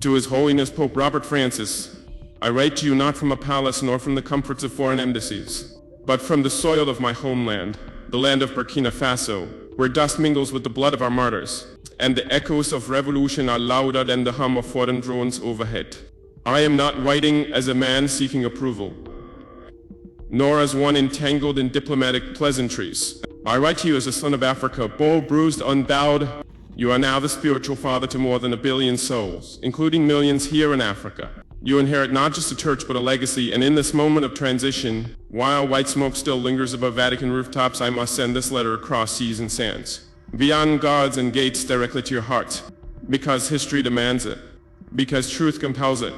To His Holiness Pope Robert Francis, I write to you not from a palace nor from the comforts of foreign embassies, but from the soil of my homeland, the land of Burkina Faso, where dust mingles with the blood of our martyrs, and the echoes of revolution are louder than the hum of foreign drones overhead. I am not writing as a man seeking approval, nor as one entangled in diplomatic pleasantries. I write to you as a son of Africa, bold, bruised, unbowed. You are now the spiritual father to more than 1 billion souls, including millions here in Africa. You inherit not just a church but a legacy, and in this moment of transition, while white smoke still lingers above Vatican rooftops, I must send this letter across seas and sands, beyond guards and gates, directly to your heart, because history demands it, because truth compels it,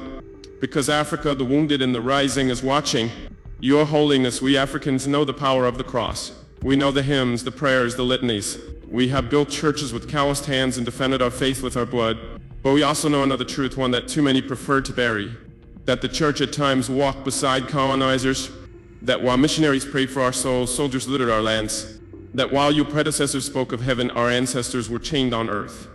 because Africa, the wounded and the rising, is watching. Your Holiness, we Africans know the power of the cross. We know the hymns, the prayers, the litanies. We have built churches with calloused hands and defended our faith with our blood. But we also know another truth, one that too many prefer to bury, that the church at times walked beside colonizers, that while missionaries prayed for our souls, soldiers littered our lands, that while your predecessors spoke of heaven, our ancestors were chained on earth.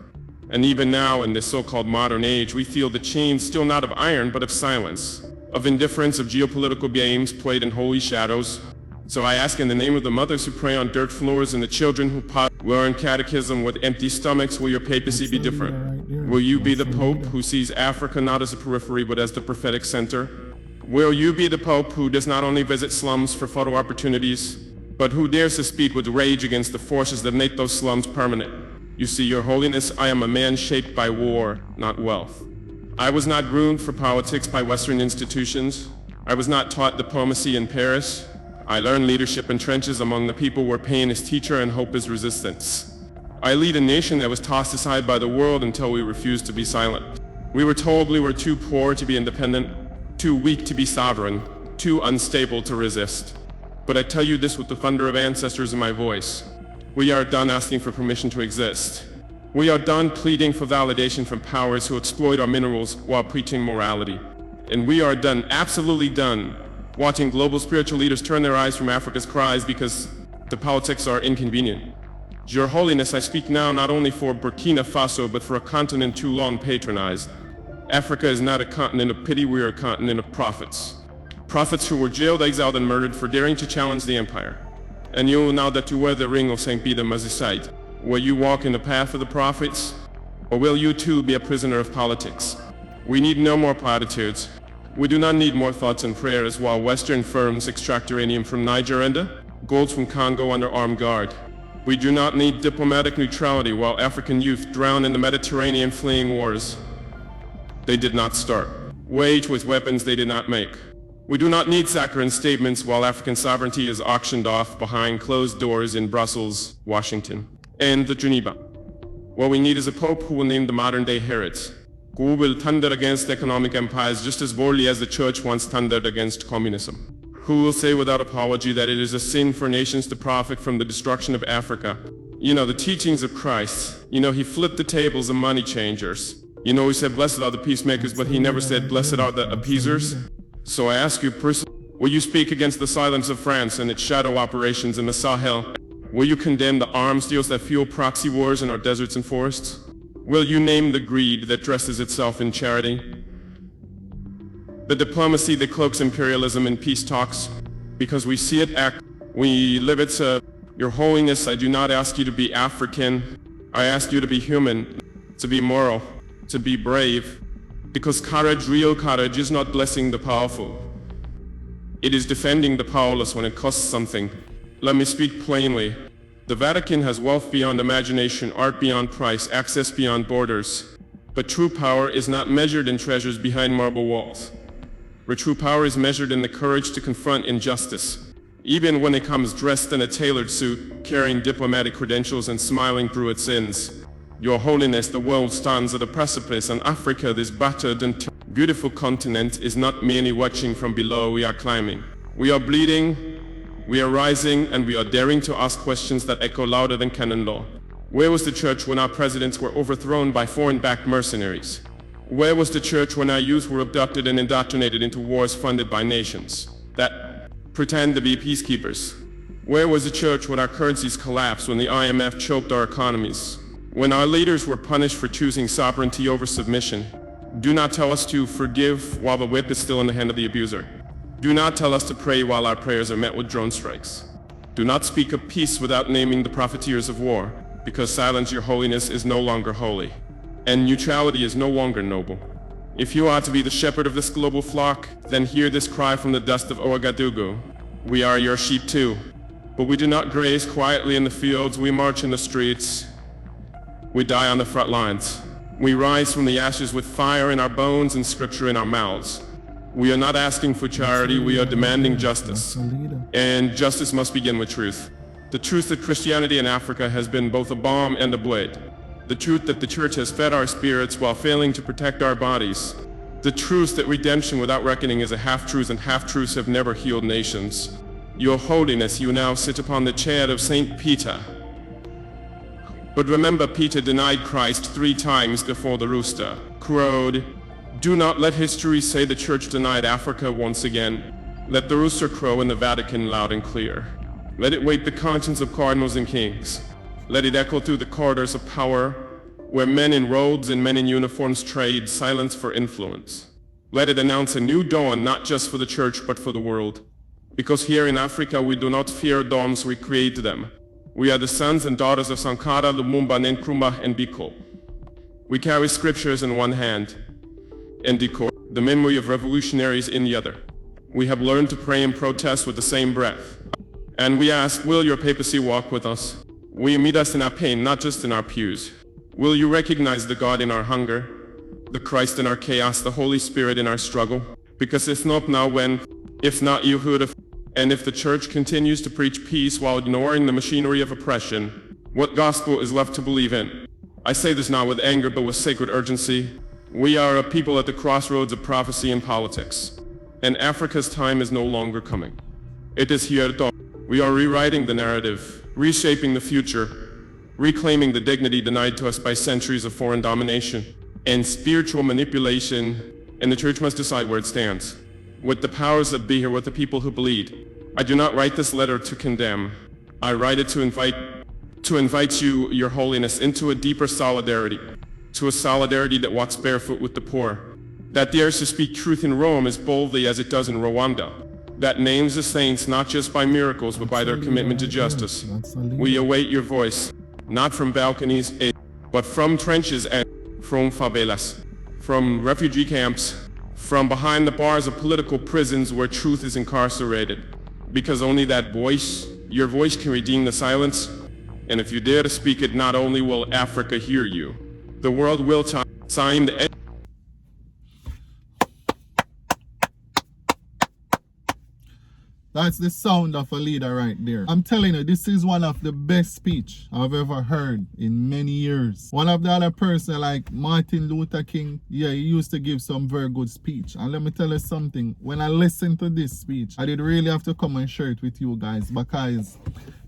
And even now, in this so-called modern age, we feel the chains still not of iron, but of silence, of indifference, of geopolitical games played in holy shadows. So I ask in the name of the mothers who pray on dirt floors and the children who learn catechism with empty stomachs, will your papacy be different? Will you be the Pope who sees Africa not as a periphery but as the prophetic center? Will you be the Pope who does not only visit slums for photo opportunities, but who dares to speak with rage against the forces that make those slums permanent? You see, Your Holiness, I am a man shaped by war, not wealth. I was not groomed for politics by Western institutions. I was not taught diplomacy in Paris. I learned leadership in trenches among the people where pain is teacher and hope is resistance. I lead a nation that was tossed aside by the world until we refused to be silent. We were told we were too poor to be independent, too weak to be sovereign, too unstable to resist. But I tell you this with the thunder of ancestors in my voice. We are done asking for permission to exist. We are done pleading for validation from powers who exploit our minerals while preaching morality. And we are done, absolutely done, watching global spiritual leaders turn their eyes from Africa's cries because the politics are inconvenient. Your Holiness, I speak now not only for Burkina Faso, but for a continent too long patronized. Africa is not a continent of pity, we are a continent of prophets. Prophets who were jailed, exiled, and murdered for daring to challenge the empire. And you, now that you wear the ring of St. Peter Mazisite, will you walk in the path of the prophets? Or will you too be a prisoner of politics? We need no more platitudes. We do not need more thoughts and prayers while Western firms extract uranium from Niger and gold from Congo under armed guard. We do not need diplomatic neutrality while African youth drown in the Mediterranean fleeing wars they did not start, waged with weapons they did not make. We do not need saccharine statements while African sovereignty is auctioned off behind closed doors in Brussels, Washington, and Geneva. What we need is a Pope who will name the modern-day Herods, who will thunder against economic empires just as boldly as the Church once thundered against communism, who will say without apology that it is a sin for nations to profit from the destruction of Africa. You know, the teachings of Christ, he flipped the tables of money changers. He said, blessed are the peacemakers, but he never said, blessed are the appeasers. So I ask you personally, will you speak against the silence of France and its shadow operations in the Sahel? Will you condemn the arms deals that fuel proxy wars in our deserts and forests? Will you name the greed that dresses itself in charity? The diplomacy that cloaks imperialism in peace talks? Because we see it act, we live it. Your Holiness, I do not ask you to be African. I ask you to be human, to be moral, to be brave. Because courage, real courage, is not blessing the powerful. It is defending the powerless when it costs something. Let me speak plainly. The Vatican has wealth beyond imagination, art beyond price, access beyond borders. But true power is not measured in treasures behind marble walls. Where true power is measured in the courage to confront injustice, even when it comes dressed in a tailored suit, carrying diplomatic credentials and smiling through its sins. Your Holiness, the world stands at a precipice, and Africa, this battered and beautiful continent, is not merely watching from below. We are climbing. We are bleeding. We are rising, and we are daring to ask questions that echo louder than canon law. Where was the church when our presidents were overthrown by foreign-backed mercenaries? Where was the church when our youth were abducted and indoctrinated into wars funded by nations that pretend to be peacekeepers? Where was the church when our currencies collapsed, when the IMF choked our economies? When our leaders were punished for choosing sovereignty over submission? Do not tell us to forgive while the whip is still in the hand of the abuser. Do not tell us to pray while our prayers are met with drone strikes. Do not speak of peace without naming the profiteers of war, because silence, your holiness, is no longer holy, and neutrality is no longer noble. If you are to be the shepherd of this global flock, then hear this cry from the dust of Ouagadougou. We are your sheep too, but we do not graze quietly in the fields, we march in the streets. We die on the front lines. We rise from the ashes with fire in our bones and scripture in our mouths. We are not asking for charity, we are demanding justice. And justice must begin with truth. The truth that Christianity in Africa has been both a balm and a blade. The truth that the church has fed our spirits while failing to protect our bodies. The truth that redemption without reckoning is a half-truth, and half-truths have never healed nations. Your holiness, you now sit upon the chair of Saint Peter. But remember, Peter denied Christ 3 times before the rooster crowed. Do not let history say the church denied Africa once again. Let the rooster crow in the Vatican loud and clear. Let it wake the conscience of cardinals and kings. Let it echo through the corridors of power, where men in robes and men in uniforms trade silence for influence. Let it announce a new dawn, not just for the church, but for the world. Because here in Africa, we do not fear dawns, we create them. We are the sons and daughters of Sankara, Lumumba, Nkrumah, and Biko. We carry scriptures in one hand, and decor, the memory of revolutionaries in the other. We have learned to pray and protest with the same breath. And we ask, will your papacy walk with us? Will you meet us in our pain, not just in our pews? Will you recognize the God in our hunger, the Christ in our chaos, the Holy Spirit in our struggle? Because if not now, when? If not, you who have. And if the church continues to preach peace while ignoring the machinery of oppression, what gospel is left to believe in? I say this not with anger, but with sacred urgency. We are a people at the crossroads of prophecy and politics. And Africa's time is no longer coming. It is here. We are rewriting the narrative, reshaping the future, reclaiming the dignity denied to us by centuries of foreign domination and spiritual manipulation, and the church must decide where it stands. With the powers that be here, with the people who bleed. I do not write this letter to condemn. I write it to invite you, your holiness, into a deeper solidarity, to a solidarity that walks barefoot with the poor, that dares to speak truth in Rome as boldly as it does in Rwanda, that names the saints not just by miracles but by their commitment to justice. We await your voice, not from balconies, but from trenches and from favelas, from refugee camps, from behind the bars of political prisons where truth is incarcerated. Because only that voice, your voice, can redeem the silence. And if you dare to speak it, not only will Africa hear you, the world will sign the end. That's the sound of a leader right there. I'm telling you, this is one of the best speech I've ever heard in many years. One of the other person like Martin Luther King, yeah, he used to give some very good speech. And let me tell you something, when I listened to this speech, I did really have to come and share it with you guys, because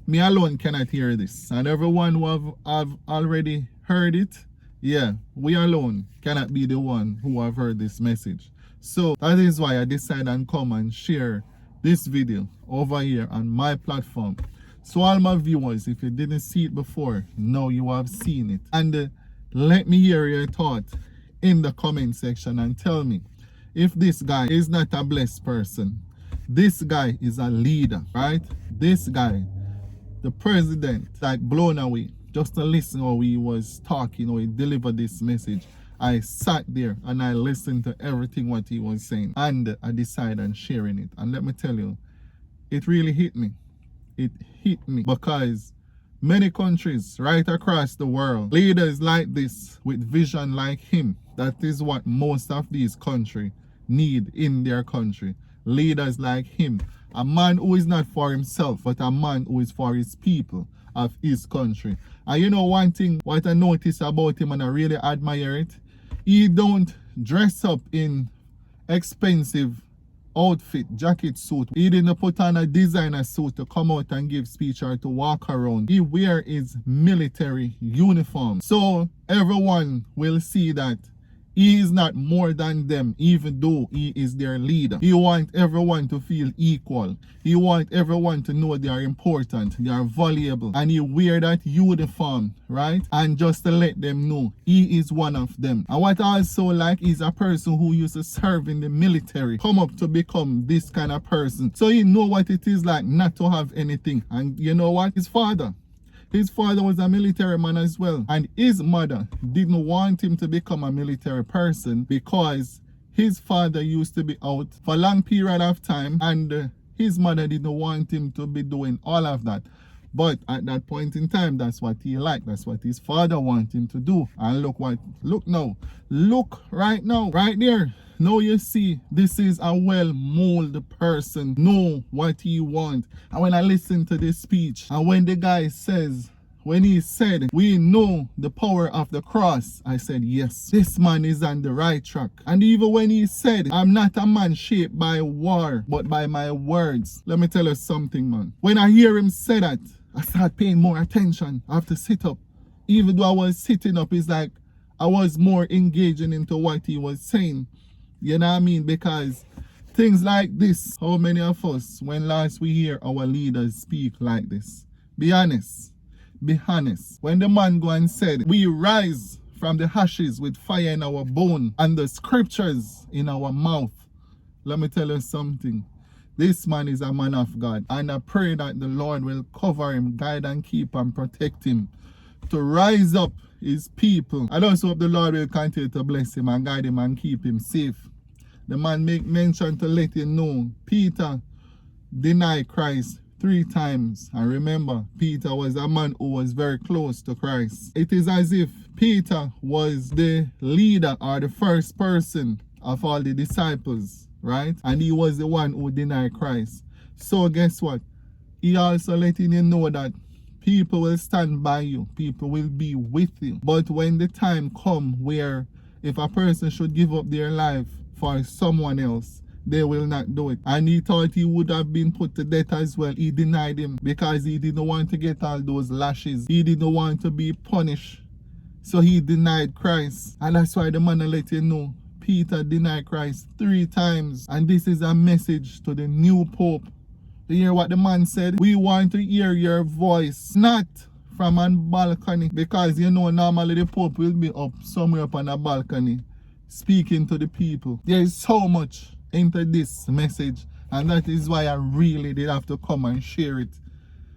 me alone cannot hear this. And everyone who have already heard it, yeah, we alone cannot be the one who have heard this message. So that is why I decided to come and share this video over here on my platform. So all my viewers, if you didn't see it before, now you have seen it. And let me hear your thought in the comment section and tell me if this guy is not a blessed person. This guy is a leader, right? This guy, the president, like blown away. Just to listen how he was talking, how he delivered this message. I sat there and I listened to everything what he was saying, and I decided on sharing it. And let me tell you, it really hit me. It hit me because many countries right across the world, leaders like this with vision like him, that is what most of these countries need in their country. Leaders like him, a man who is not for himself, but a man who is for his people of his country. And you know one thing, what I notice about him and I really admire it, he don't dress up in expensive outfit, jacket suit. He didn't put on a designer suit to come out and give speech or to walk around. He wear his military uniform. So everyone will see that He is not more than them, even though he is their leader. He wants everyone to feel equal. He wants everyone to know they are important, they are valuable, and he wear that uniform, right? And just to let them know he is one of them. And what I also like is a person who used to serve in the military, come up to become this kind of person. So he know what it is like not to have anything. And you know what? His father was a military man as well. And his mother didn't want him to become a military person because his father used to be out for a long period of time, and his mother didn't want him to be doing all of that. But at that point in time, that's what he liked. That's what his father wanted him to do. And look right now, right there. Now you see, this is a well-molded person, know what he wants. And when I listen to this speech, and when the guy says, when he said, we know the power of the cross, I said, yes, this man is on the right track. And even when he said, I'm not a man shaped by war, but by my words. Let me tell you something, man. When I hear him say that, I start paying more attention. I have to sit up. Even though I was sitting up, it's like I was more engaging into what he was saying. You know what I mean? Because things like this, how many of us, when last we hear our leaders speak like this? Be honest. Be honest. When the man go and said, we rise from the ashes with fire in our bone and the scriptures in our mouth. Let me tell you something. This man is a man of God. And I pray that the Lord will cover him, guide and keep and protect him to rise up his people. I also hope the Lord will continue to bless him and guide him and keep him safe. The man make mention to let you know, Peter denied Christ 3 times. And remember, Peter was a man who was very close to Christ. It is as if Peter was the leader or the first person of all the disciples, right? And he was the one who denied Christ. So guess what? He also letting you know that people will stand by you. People will be with you. But when the time comes where if a person should give up their life for someone else, they will not do it. And he thought he would have been put to death as well. He denied him because he didn't want to get all those lashes. He didn't want to be punished. So he denied Christ. And that's why the man will let you know, Peter denied Christ 3 times. And this is a message to the new Pope. You hear what the man said? We want to hear your voice, not from a balcony. Because you know, normally the Pope will be up somewhere up on a balcony speaking to the people. There is so much into this message, and that is why I really did have to come and share it.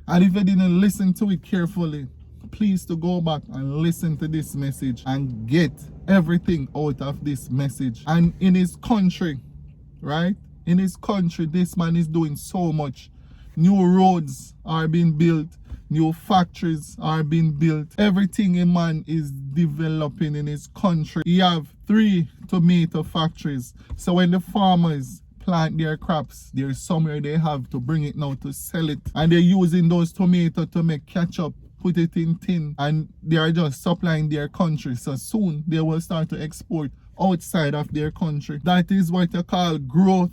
And if you didn't listen to it carefully, please to go back and listen to this message and get everything out of this message. And in his country, right? In his country, this man is doing so much. New roads are being built. New factories are being built. Everything a man is developing in his country. He have 3 tomato factories. So when the farmers plant their crops, there's somewhere they have to bring it now to sell it. And they're using those tomatoes to make ketchup, put it in tin, and they are just supplying their country. So soon they will start to export outside of their country. That is what you call growth.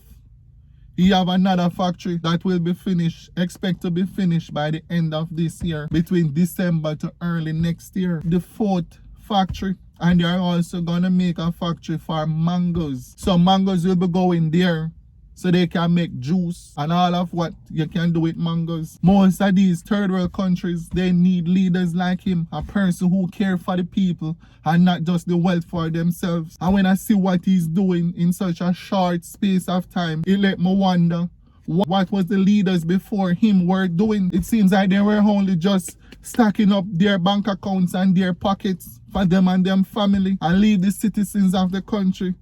You have another factory that will be finished, expect to be finished by the end of this year, between December to early next year. The 4th factory, and they are also gonna make a factory for mangoes. So mangoes will be going there so they can make juice and all of what you can do with mangoes. Most of these third world countries, they need leaders like him, a person who cares for the people and not just the wealth for themselves. And when I see what he's doing in such a short space of time, it let me wonder what was the leaders before him were doing. It seems like they were only just stacking up their bank accounts and their pockets for them and their family and leave the citizens of the country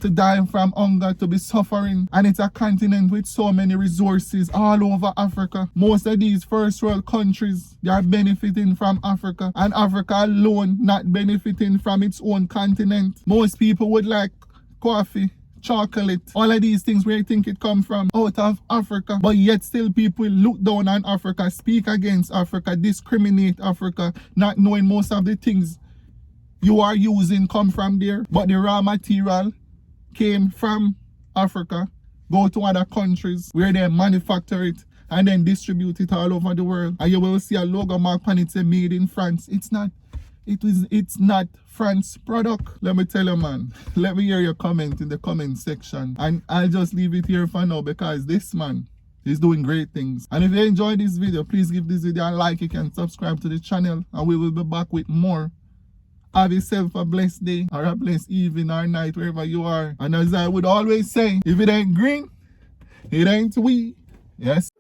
to die from hunger, to be suffering. And it's a continent with so many resources all over Africa. Most of these first world countries, they are benefiting from Africa, and Africa alone not benefiting from its own continent. Most people would like coffee, chocolate, all of these things where you think it come from, out of Africa. But yet still people look down on Africa, speak against Africa, discriminate Africa, not knowing most of the things you are using come from there. But the raw material came from Africa, go to other countries where they manufacture it and then distribute it all over the world. And you will see a logo mark on it say made in France. It's not. it's not France product. Let me tell you, man. Let me hear your comment in the comment section. And I'll just leave it here for now because this man is doing great things. And if you enjoyed this video, please give this video a like. You can subscribe to the channel and we will be back with more. Have yourself a blessed day or a blessed evening or night wherever you are. And as I would always say, if it ain't green, it ain't we. Yes.